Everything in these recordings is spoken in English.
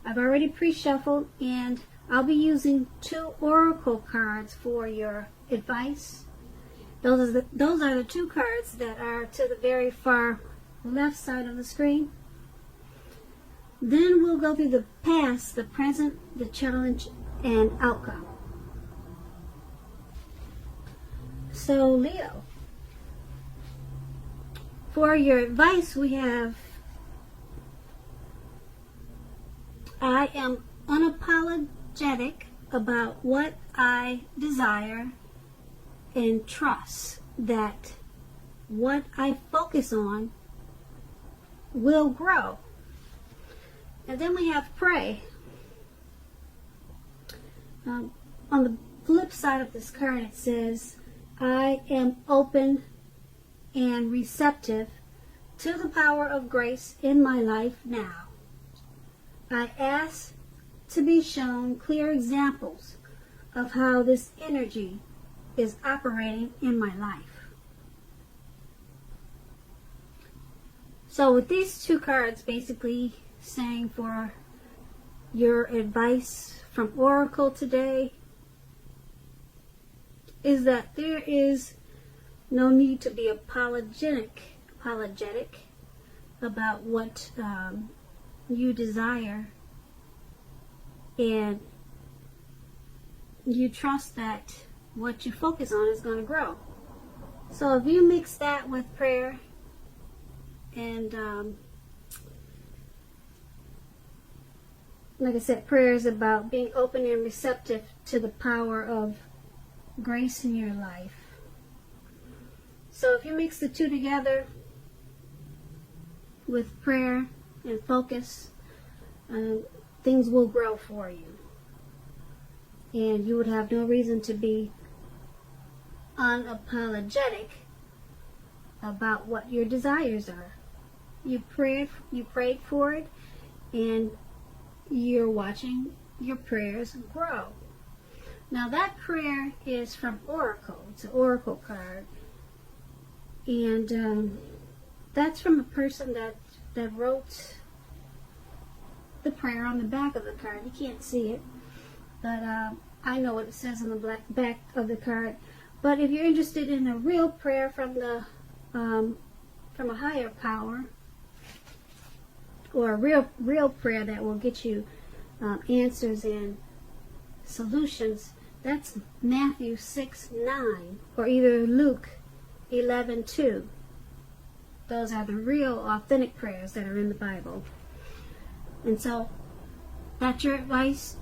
I've already pre-shuffled, and I'll be using 2 oracle cards for your advice. Those are the 2 cards that are to the very far left side of the screen. Then we'll go through the past, the present, the challenge, and outcome. So, Leo, for your advice, we have, I am unapologetic about what I desire and trust that what I focus on will grow. And then we have pray. On the flip side of this card, it says, I am open and receptive to the power of grace in my life now. I ask to be shown clear examples of how this energy is operating in my life. So with these 2 cards basically saying for your advice from Oracle today is that there is no need to be apologetic about what you desire, and you trust that what you focus on is going to grow. So if you mix that with prayer and like I said, prayer is about being open and receptive to the power of grace in your life. So if you mix the 2 together with prayer and focus, things will grow for you. And you would have no reason to be unapologetic about what your desires are. You prayed for it, and you're watching your prayers grow. Now that prayer is from Oracle. It's an Oracle card. And that's from a person that wrote the prayer on the back of the card. You can't see it, but I know what it says on the back of the card. But if you're interested in a real prayer from a higher power, or a real prayer that will get you answers and solutions, that's Matthew 6:9, or either Luke 11:2. Those are the real authentic prayers that are in the Bible. And so that's your advice,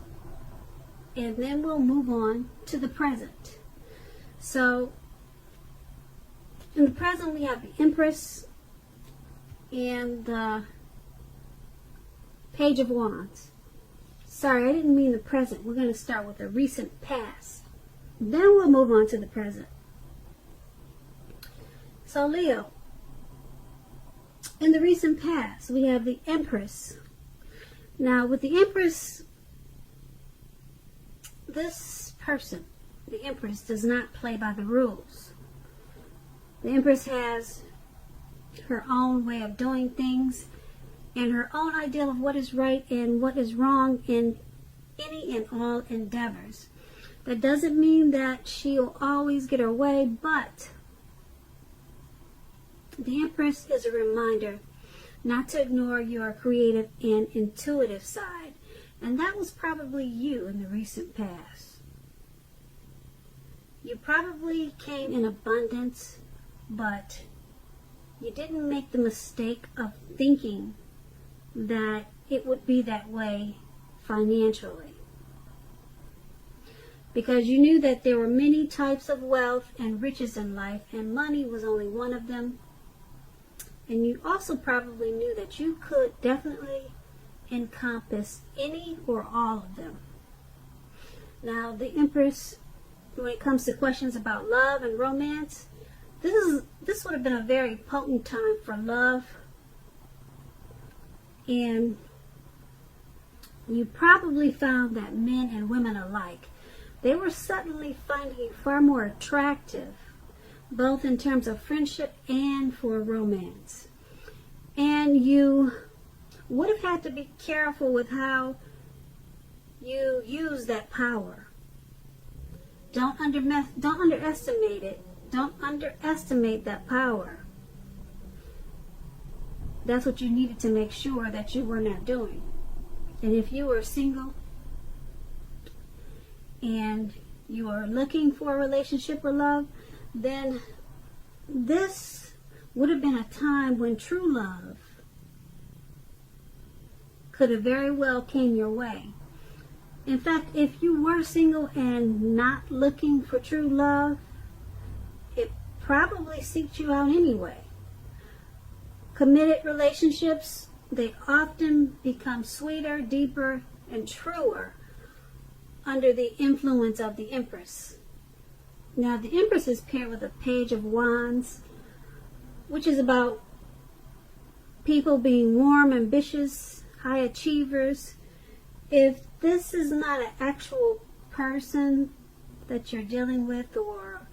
and then we'll move on to the present. So in the present we have the Empress and the Page of Wands. Sorry, I didn't mean the present. We're going to start with the recent past. Then we'll move on to the present. So Leo, in the recent past, we have the Empress. Now with the Empress, this person, the Empress, does not play by the rules. The Empress has her own way of doing things, and her own ideal of what is right and what is wrong in any and all endeavors. That doesn't mean that she'll always get her way, but the Empress is a reminder not to ignore your creative and intuitive side. And that was probably you in the recent past. You probably came in abundance, but you didn't make the mistake of thinking that it would be that way financially. Because you knew that there were many types of wealth and riches in life, and money was only one of them. And you also probably knew that you could definitely encompass any or all of them. Now, the Empress, when it comes to questions about love and romance, this would have been a very potent time for love. And you probably found that men and women alike, they were suddenly finding you far more attractive, both in terms of friendship and for romance. And you would have had to be careful with how you use that power. Don't underestimate it. Don't underestimate that power. That's what you needed to make sure that you were not doing. And if you were single and you are looking for a relationship or love, then this would have been a time when true love could have very well came your way. In fact, if you were single and not looking for true love, it probably seeked you out anyway. Committed relationships, they often become sweeter, deeper, and truer under the influence of the Empress. Now, the Empress is paired with a Page of Wands, which is about people being warm, ambitious, high achievers. If this is not an actual person that you're dealing with, or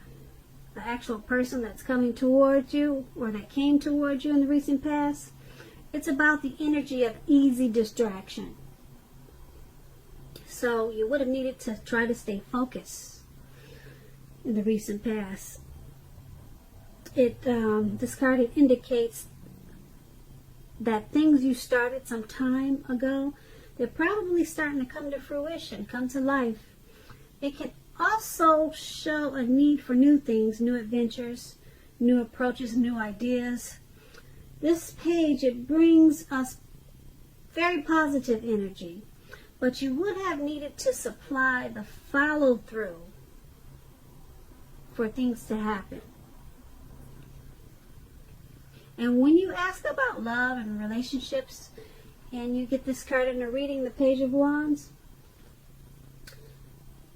the actual person that's coming towards you or that came towards you in the recent past, it's about the energy of easy distraction. So you would have needed to try to stay focused in the recent past. This card indicates that things you started some time ago, they're probably starting to come to fruition, come to life. It can also show a need for new things, new adventures, new approaches, new ideas. This page, it brings us very positive energy, but you would have needed to supply the follow through for things to happen. And when you ask about love and relationships, and you get this card in a reading, the Page of Wands,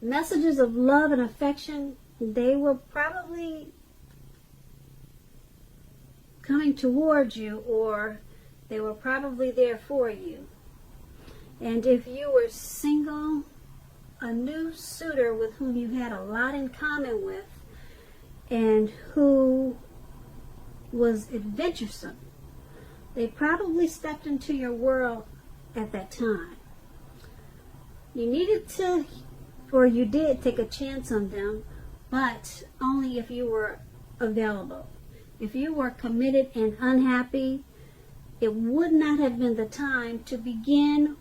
messages of love and affection, they were probably coming towards you, or they were probably there for you. And if you were single, a new suitor with whom you had a lot in common with and who was adventuresome, they probably stepped into your world at that time. You needed to, or you did, take a chance on them, but only if you were available. If you were committed and unhappy, it would not have been the time to begin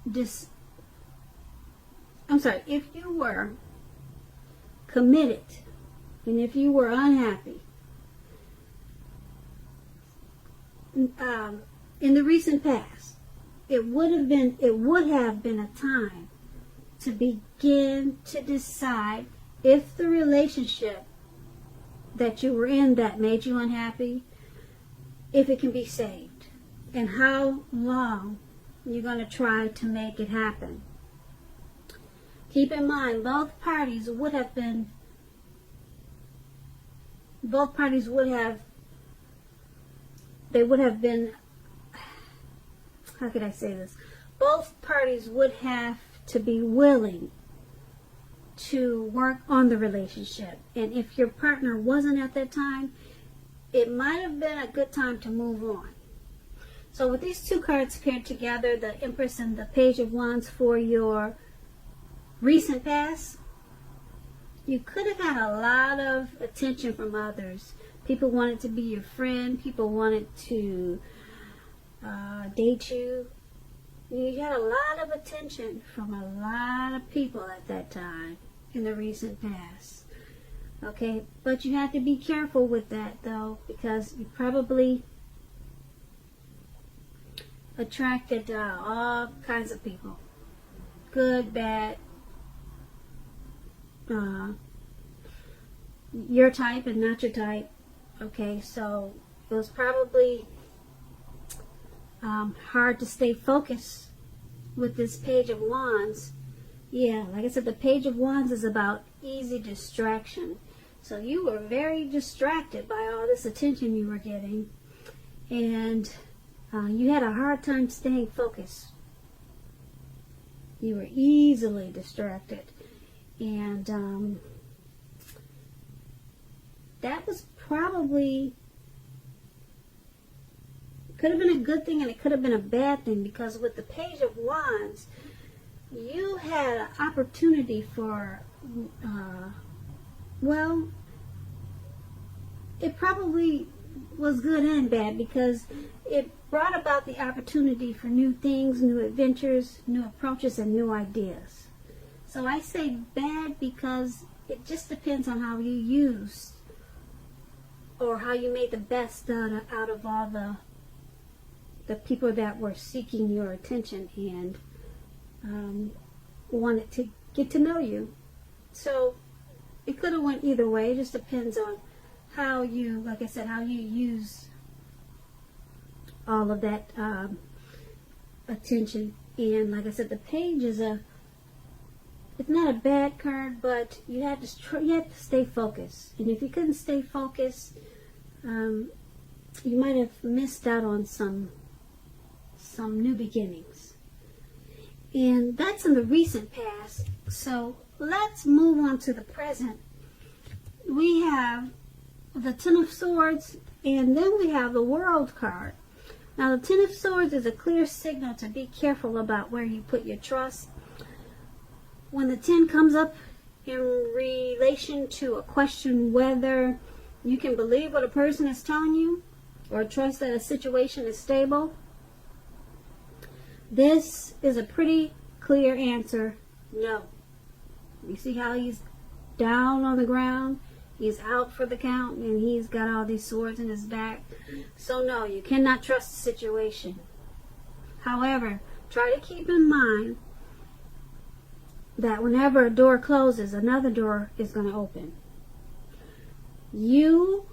this. If you were committed and if you were unhappy, in the recent past, it would have been a time to begin to decide if the relationship that you were in that made you unhappy, if it can be saved, and how long you're going to try to make it happen. Keep in mind, both parties would have been, how could I say this? Both parties would have to be willing to work on the relationship. And if your partner wasn't at that time, it might have been a good time to move on. So with these two cards paired together, the Empress and the Page of Wands for your recent past, you could have had a lot of attention from others. People wanted to be your friend. People wanted to date you. You had a lot of attention from a lot of people at that time in the recent past. Okay, but you have to be careful with that, though, because you probably attracted all kinds of people. Good, bad, your type and not your type. Okay, so it was probably hard to stay focused with this Page of Wands. Yeah, like I said, the Page of Wands is about easy distraction. So you were very distracted by all this attention you were getting, and you had a hard time staying focused. You were easily distracted, and that was probably, could have been a good thing and it could have been a bad thing, because with the Page of Wands, you had an opportunity for, well, it probably was good and bad, because it brought about the opportunity for new things, new adventures, new approaches, and new ideas. So I say bad because it just depends on how you used, or how you made the best out of all the people that were seeking your attention and wanted to get to know you. So it could have went either way. It just depends on how you, like I said, how you use all of that attention. And like I said, the page is it's not a bad card, but you had to stay focused. And if you couldn't stay focused, you might have missed out on some new beginnings. And that's in the recent past. So let's move on to the present. We have the Ten of Swords, and then we have the World card. Now, the Ten of Swords is a clear signal to be careful about where you put your trust. When the 10 comes up in relation to a question whether you can believe what a person is telling you or trust that a situation is stable, this is a pretty clear answer: no. You see how he's down on the ground? He's out for the count, and he's got all these swords in his back. So no, you cannot trust the situation. However, try to keep in mind that whenever a door closes, another door is going to open. You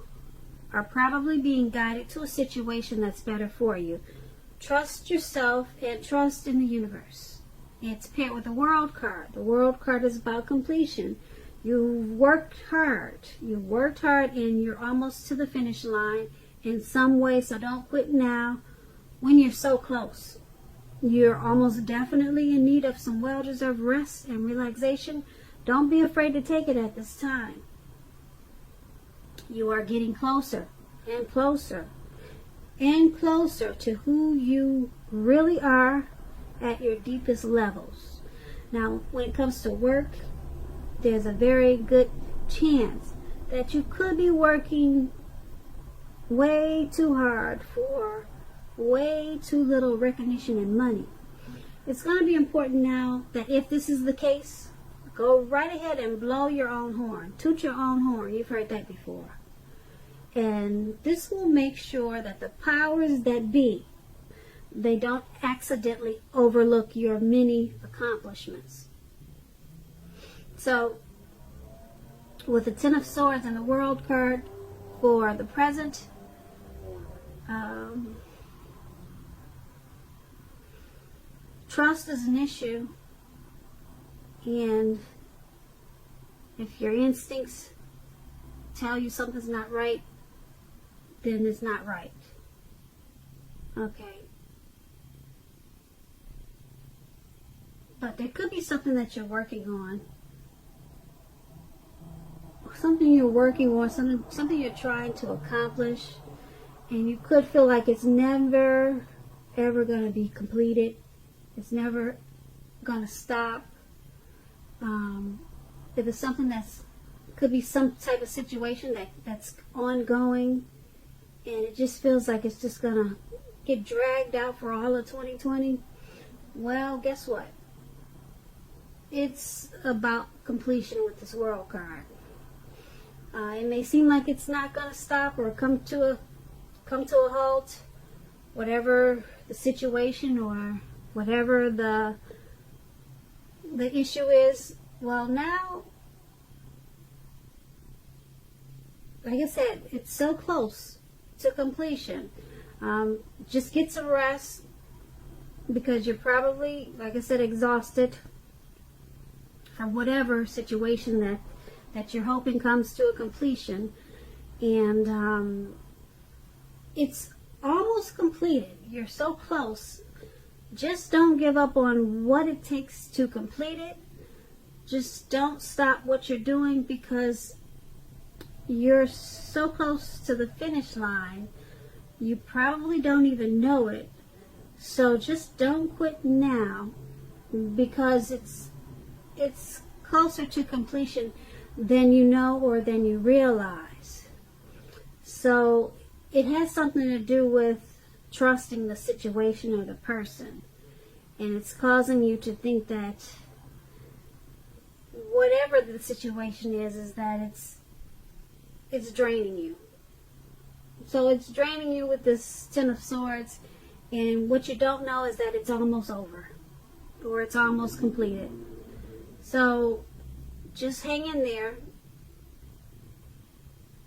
are probably being guided to a situation that's better for you. Trust yourself and trust in the universe. It's paired with the World card. The World card is about completion. You worked hard, and you're almost to the finish line in some way, so don't quit now when you're so close. You're almost definitely in need of some well-deserved rest and relaxation. Don't be afraid to take it at this time. You are getting closer and closer and closer to who you really are at your deepest levels. Now, when it comes to work, there's a very good chance that you could be working way too hard for way too little recognition and money. It's going to be important now that if this is the case, go right ahead and blow your own horn. Toot your own horn. You've heard that before. And this will make sure that the powers that be, they don't accidentally overlook your many accomplishments. So, with the Ten of Swords and the World card for the present, trust is an issue, and if your instincts tell you something's not right, then it's not right. Okay. But there could be something that you're working on. Something you're working on, something you're trying to accomplish, and you could feel like it's never, ever going to be completed. It's never going to stop. If it's something that's, could be some type of situation that's ongoing, and it just feels like it's just going to get dragged out for all of 2020, well, guess what? It's about completion with this World card. It may seem like it's not going to stop or come to a halt, whatever the situation or whatever the issue is. Well, now, like I said, it's so close to completion. Just get some rest, because you're probably, like I said, exhausted from whatever situation that you're hoping comes to a completion. And it's almost completed. You're so close. Just don't give up on what it takes to complete it. Just don't stop what you're doing, because you're so close to the finish line. You probably don't even know it. So just don't quit now. because it's closer to completion than you know or than you realize. So it has something to do with trusting the situation or the person, and it's causing you to think that whatever the situation is that it's draining you. So it's draining you with this Ten of Swords, and what you don't know is that it's almost over, or it's almost completed. So just hang in there,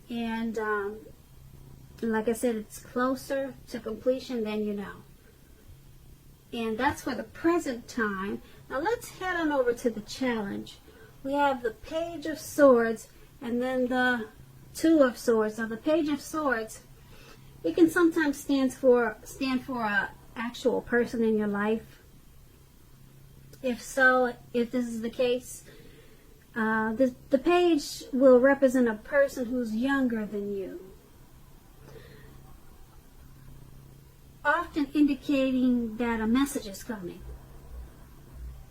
and like I said, it's closer to completion than you know. And that's for the present time. Now let's head on over to the challenge. We have the Page of Swords and then the Two of Swords. Now the Page of Swords, it can sometimes stand for a actual person in your life. If so, if this is the case, the page will represent a person who's younger than you, often indicating that a message is coming.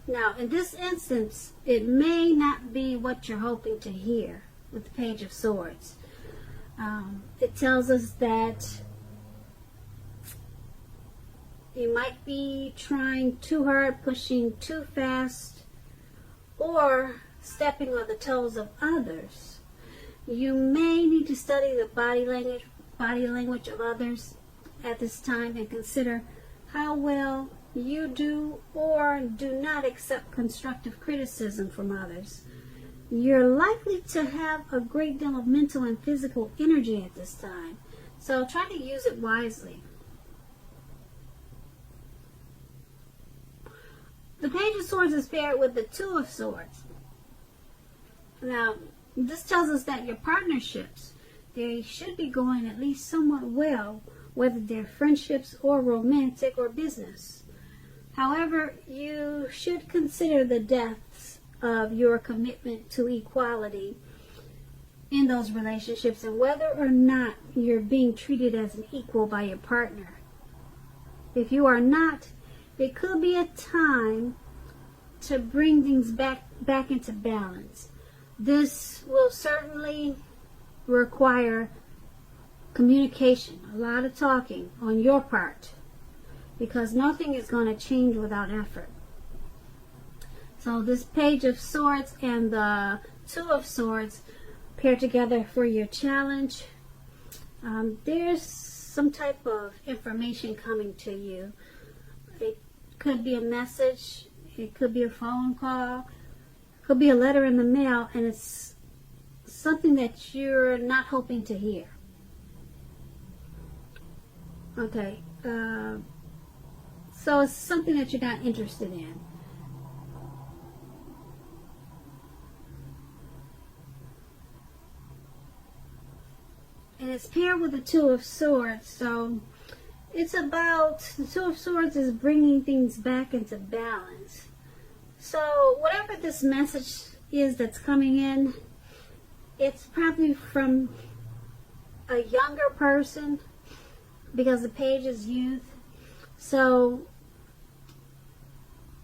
Now, in this instance, it may not be what you're hoping to hear with the Page of Swords. It tells us that you might be trying too hard, pushing too fast, or stepping on the toes of others. You may need to study the body language of others at this time and consider how well you do or do not accept constructive criticism from others. You're likely to have a great deal of mental and physical energy at this time, so try to use it wisely. The Page of Swords is paired with the Two of Swords. Now, this tells us that your partnerships, they should be going at least somewhat well, whether they're friendships or romantic or business. However, you should consider the depths of your commitment to equality in those relationships and whether or not you're being treated as an equal by your partner. If you are not, it could be a time to bring things back into balance. This will certainly require communication, a lot of talking on your part, because nothing is going to change without effort. So this Page of Swords and the Two of Swords pair together for your challenge. There's some type of information coming to you. It could be a message, it could be a phone call, it could be a letter in the mail, and it's something that you're not hoping to hear. Okay, so it's something that you're not interested in. And it's paired with the Two of Swords, so it's about, the Two of Swords is bringing things back into balance. So whatever this message is that's coming in, it's probably from a younger person, because the page is youth. So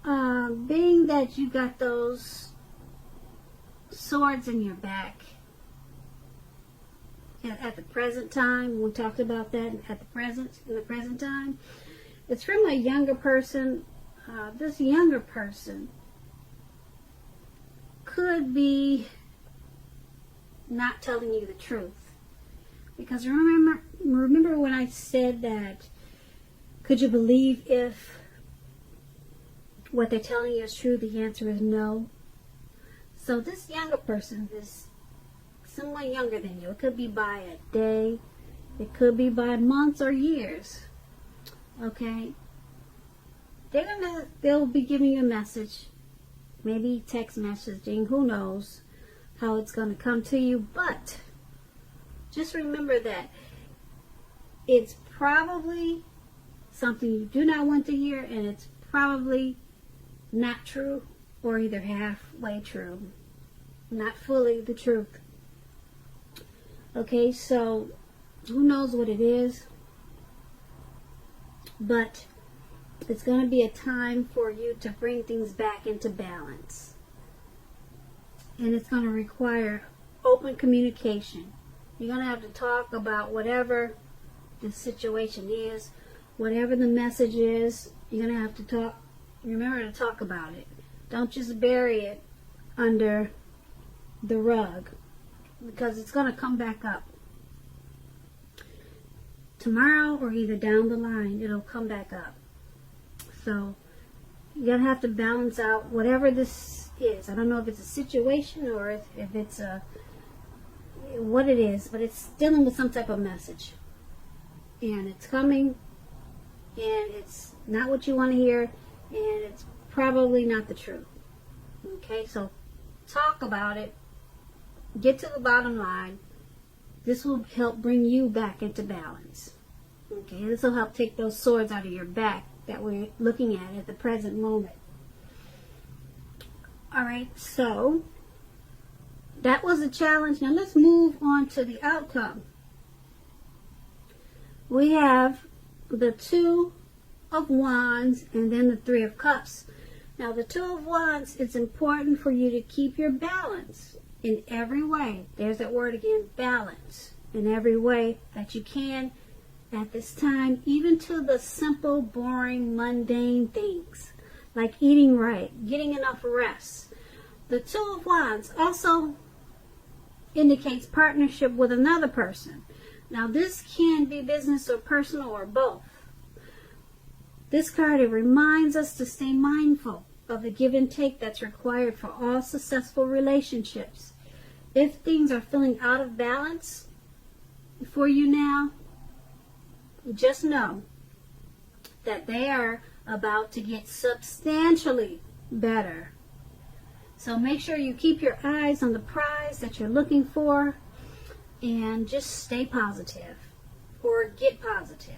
being that you got those swords in your back at the present time, we talked about that in the present time, it's from a younger person. This younger person could be not telling you the truth, because remember when I said that, could you believe if what they're telling you is true? The answer is no. So this younger person, this someone younger than you, it could be by a day, it could be by months or years, okay, they'll be giving you a message, maybe text messaging, who knows how it's going to come to you, but just remember that it's probably something you do not want to hear, and it's probably not true, or either halfway true, not fully the truth. Okay, so who knows what it is, but It's going to be a time for you to bring things back into balance. And it's going to require open communication. You're going to have to talk about whatever the situation is, whatever the message is. You're going to have to talk. Remember to talk about it. Don't just bury it under the rug, because it's going to come back up. Tomorrow or either down the line, it'll come back up. So you're going to have to balance out whatever this is. I don't know if it's a situation or if it's what it is, but it's dealing with some type of message. And it's coming, and it's not what you want to hear, and it's probably not the truth. Okay, so talk about it. Get to the bottom line. This will help bring you back into balance. Okay, this will help take those swords out of your back that we're looking at the present moment. Alright, so that was a challenge. Now let's move on to the outcome. We have the Two of Wands and then the Three of Cups. Now the Two of Wands, it's important for you to keep your balance in every way. There's that word again, balance, in every way that you can at this time, even to the simple, boring, mundane things like eating right, getting enough rest. The Two of Wands also indicates partnership with another person. Now this can be business or personal or both. This card, it reminds us to stay mindful of the give and take that's required for all successful relationships. If things are feeling out of balance for you now, just know that they are about to get substantially better. So make sure you keep your eyes on the prize that you're looking for and just stay positive or get positive.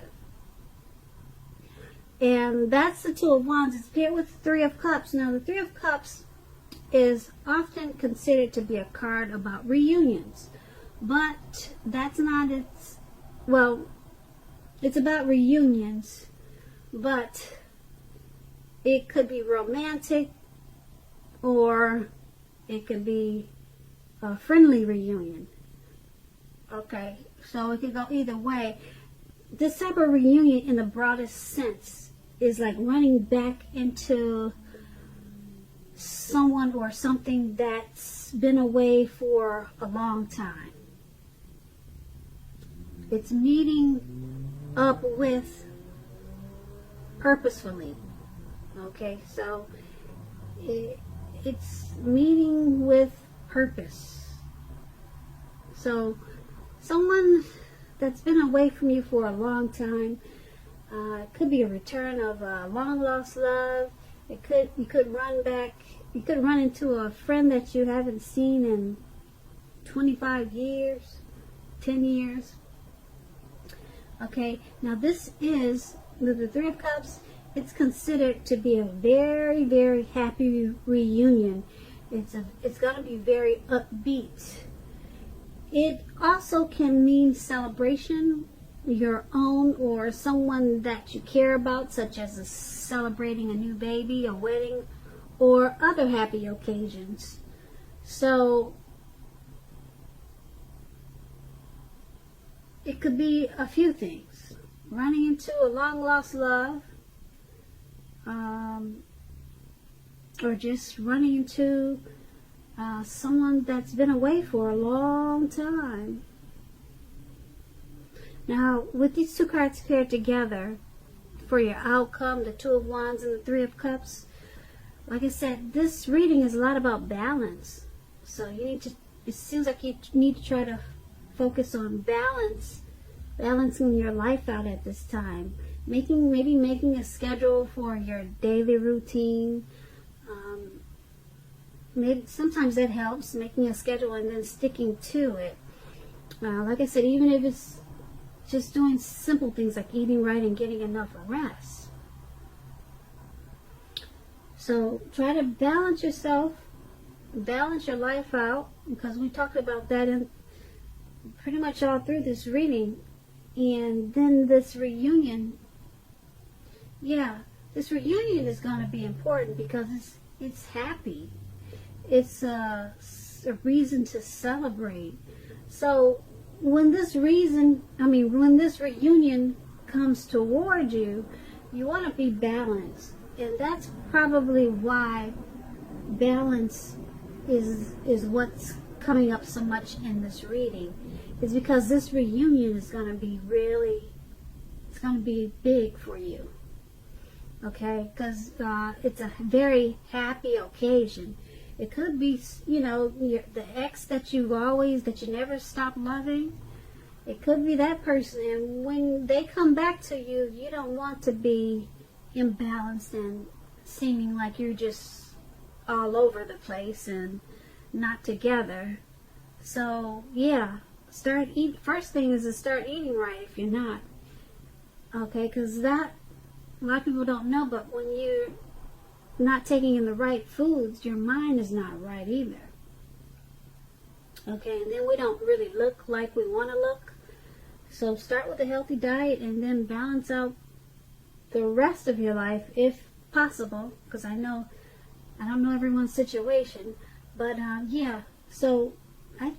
And that's the Two of Wands. It's paired with the Three of Cups. Now the Three of Cups is often considered to be a card about reunions, but that's not its, well, it's about reunions, but it could be romantic or it could be a friendly reunion. Okay, so it could go either way. This type of reunion in the broadest sense is like running back into someone or something that's been away for a long time. It's meeting up with purposefully. Okay, so it's meeting with purpose. So someone that's been away from you for a long time, it could be a return of a long lost love. You could run into a friend that you haven't seen in 25 years, 10 years. Okay, now this is, the Three of Cups, it's considered to be a very, very happy reunion. It's going to be very upbeat. It also can mean celebration, your own or someone that you care about, such as celebrating a new baby, a wedding, or other happy occasions. So it could be a few things. Running into a long lost love, or just running into someone that's been away for a long time. Now, with these two cards paired together for your outcome, the Two of Wands and the Three of Cups, like I said, this reading is a lot about balance. So you need to, it seems like you need to try to focus on balancing your life out at this time. Maybe making a schedule for your daily routine. Maybe sometimes that helps, making a schedule and then sticking to it. Like I said, even if it's just doing simple things like eating right and getting enough rest. So try to balance yourself, balance your life out, because we talked about that in pretty much all through this reading. And then this reunion, yeah, this reunion is going to be important because it's happy. It's a reason to celebrate. So when this reunion comes toward you, you want to be balanced. And that's probably why balance is what's coming up so much in this reading. Is because this reunion is going to be it's going to be big for you. Okay? Because it's a very happy occasion. It could be, the ex that you never stop loving. It could be that person. And when they come back to you, you don't want to be imbalanced and seeming like you're just all over the place and not together. So, yeah, first thing is to start eating right if you're not. Okay, because that, a lot of people don't know, but when you're not taking in the right foods, your mind is not right either. Okay, and then we don't really look like we want to look. So start with a healthy diet and then balance out the rest of your life if possible, because I don't know everyone's situation, but yeah, so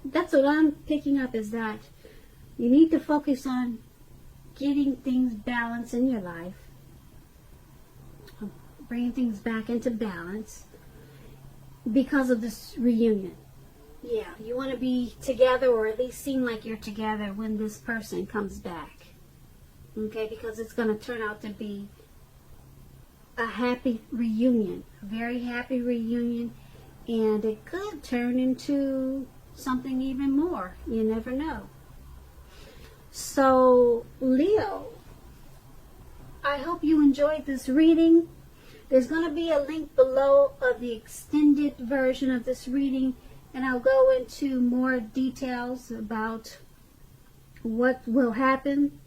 that's what I'm picking up, is that you need to focus on getting things balanced in your life, bringing things back into balance because of this reunion. Yeah, you want to be together, or at least seem like you're together when this person comes back. Okay, because it's going to turn out to be a happy reunion, a very happy reunion, and it could turn into something even more. You never know. So, Leo, I hope you enjoyed this reading. There's going to be a link below of the extended version of this reading, and I'll go into more details about what will happen.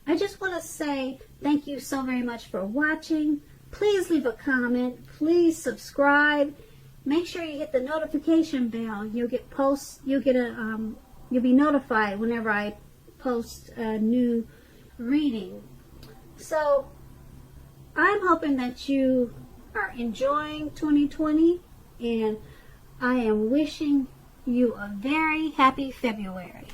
I just want to say thank you so very much for watching. Please leave a comment. Please subscribe. Make sure you hit the notification bell. You'll be notified whenever I post a new reading. So I'm hoping that you are enjoying 2020, and I am wishing you a very happy February.